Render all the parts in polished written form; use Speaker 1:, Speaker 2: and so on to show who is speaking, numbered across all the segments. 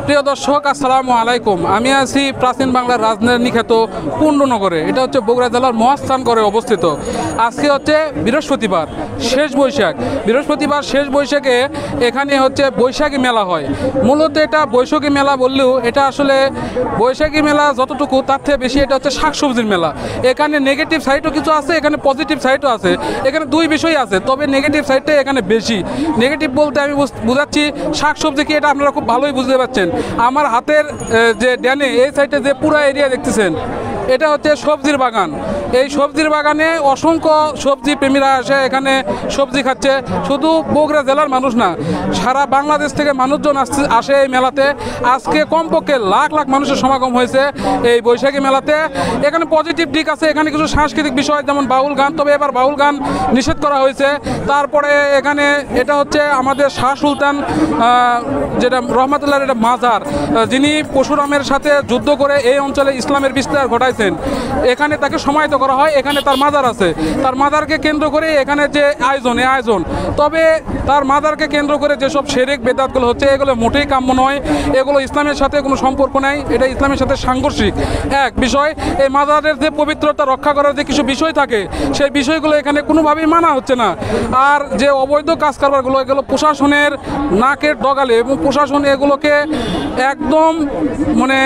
Speaker 1: প্রিয় দর্শক, আসসালামু আলাইকুম। আমি আছি প্রাচীন বাংলার রাজধানী খ্যাত পুণ্ডনগরে। এটা হচ্ছে বগুড়া জেলার মহাস্থানগড়ে অবস্থিত। আজকে হচ্ছে বৃহস্পতিবার, শেষ বৈশাখ। বৃহস্পতিবার শেষ বৈশাখে এখানে হচ্ছে বৈশাখী মেলা হয়। মূলত এটা বৈশাখী মেলা বললেও এটা আসলে বৈশাখী মেলা যতটুকু তার থেকে বেশি এটা হচ্ছে শাকসবজির মেলা। এখানে নেগেটিভ সাইডও কিছু আছে, এখানে পজিটিভ সাইডও আছে। এখানে দুই বিষয় আছে, তবে নেগেটিভ সাইডটা এখানে বেশি। নেগেটিভ বলতে আমি বুঝাচ্ছি শাকসবজি কি, এটা আপনারা খুব ভালোই বুঝতে পারছেন। আমার হাতের যে ডানে এই সাইডে যে পুরো এরিয়া দেখতেছেন, এটা হচ্ছে সবজির বাগান। এই সবজির বাগানে অসংখ্য সবজি প্রেমীরা আসে, এখানে সবজি খাচ্ছে। শুধু বগুড়া জেলার মানুষ না, সারা বাংলাদেশ থেকে মানুষজন আসে এই মেলাতে। আজকে কমপক্ষে লাখ লাখ মানুষের সমাগম হয়েছে এই বৈশাখী মেলাতে। এখানে পজিটিভ দিক আছে, এখানে কিছু সাংস্কৃতিক বিষয় যেমন বাউল গান, তবে এবার বাউল গান নিষেধ করা হয়েছে। তারপরে এখানে এটা হচ্ছে আমাদের শাহ সুলতান যেটা রহমাতুল্লাহর এটা মাজার, যিনি পরশুরামের সাথে যুদ্ধ করে এই অঞ্চলে ইসলামের বিস্তার ঘটাইছেন। এখানে তাকে সমাহিত করা হয়, এখানে তার মাজার আছে। তার মাজারকে কেন্দ্র করে এখানে যে আয়োজন, তবে তার মাজারকে কেন্দ্র করে যেসব শিরক বেদাতগুলো হচ্ছে, এগুলো মোটেই কাম্য নয়। এগুলো ইসলামের সাথে কোনো সম্পর্ক নাই, এটা ইসলামের সাথে সাংঘর্ষিক এক বিষয়। এই মাজারের যে পবিত্রতা রক্ষা করার যে কিছু বিষয় থাকে, সেই বিষয়গুলো এখানে কোনোভাবেই মানা হচ্ছে না। আর যে অবৈধ কাজ কারবারগুলো, এগুলো প্রশাসনের নাকের ডগালে, এবং প্রশাসন এগুলোকে একদম মানে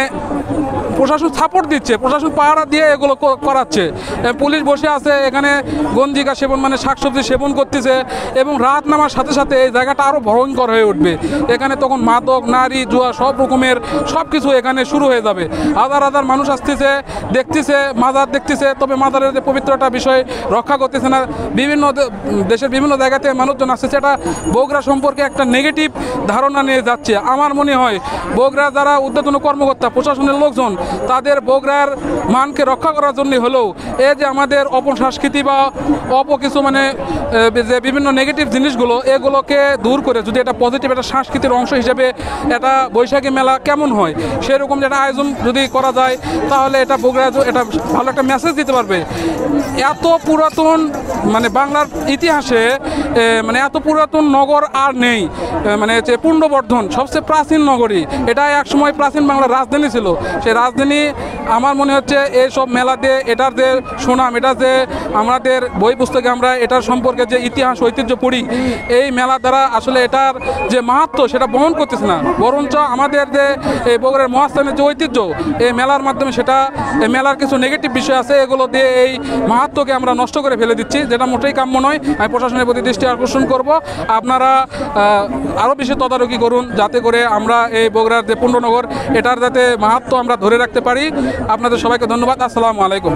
Speaker 1: প্রশাসন সাপোর্ট দিচ্ছে, প্রশাসন পাহারা দিয়ে এগুলো করাচ্ছে। পুলিশ বসে আছে এখানে, গঞ্জিকা সেবন মানে শাকসবজি সেবন করতেছে, এবং রাত নামার সাথে সাথে এই জায়গাটা আরও ভয়ঙ্কর হয়ে উঠবে। এখানে তখন মাদক, নারী, জুয়া সব রকমের সব কিছু এখানে শুরু হয়ে যাবে। হাজার হাজার মানুষ আসতেছে, দেখতেছে, মাজার দেখতেছে, তবে মাজারের যে পবিত্রতা বিষয় রক্ষা করতেছে না। বিভিন্ন দেশের বিভিন্ন জায়গাতে মানুষজন আসতেছে, এটা বগুড়া সম্পর্কে একটা নেগেটিভ ধারণা নিয়ে যাচ্ছে। আমার মনে হয় বগুড়া যারা ঊর্ধ্বতন কর্মকর্তা, প্রশাসনের লোকজন, তাদের বগুড়ার মানকে রক্ষা করার জন্য হলেও এই যে আমাদের অপসংস্কৃতি বা কিছু মানে যে বিভিন্ন নেগেটিভ জিনিসগুলো, এগুলোকে দূর করে যদি এটা পজিটিভ একটা সংস্কৃতির অংশ হিসেবে এটা বৈশাখী মেলা কেমন হয় সেরকম যেটা আয়োজন যদি করা যায়, তাহলে এটা বগুড়া এটা ভালো একটা মেসেজ দিতে পারবে। এত পুরাতন মানে বাংলার ইতিহাসে মানে এত পুরাতন নগর আর নেই। মানে যে পুণ্ডবর্ধন সবচেয়ে প্রাচীন নগরী, এটা এক সময় প্রাচীন বাংলার রাজধানী ছিল। সেই রাজধানী আমার মনে হচ্ছে এইসব মেলাতে এটার যে সুনাম, এটা যে আমাদের বই পুস্তকে আমরা এটার সম্পর্কে যে ইতিহাস ঐতিহ্য পড়ি, এই মেলা দ্বারা আসলে এটার যে মাহাত্ম্য সেটা বহন করতেছে না, বরঞ্চ আমাদের যে এই বগুড়ার মহাস্থানের যে ঐতিহ্য, এই মেলার মাধ্যমে সেটা এই মেলার কিছু নেগেটিভ বিষয় আছে, এগুলো দিয়ে এই মাহাত্ম্যকে আমরা নষ্ট করে ফেলে দিচ্ছি, যেটা মোটেই কাম্য নয়। আমি প্রশাসনের প্রতি দৃষ্টি আকর্ষণ করব, আপনারা আরও বেশি তদারকি করুন, যাতে করে আমরা এই বগুড়ার যে পুণ্ডনগর, এটার যাতে মাহাত্ম্য আমরা ধরে রাখতে পারি। আপনাদের সবাইকে ধন্যবাদ। আসসালামু আলাইকুম।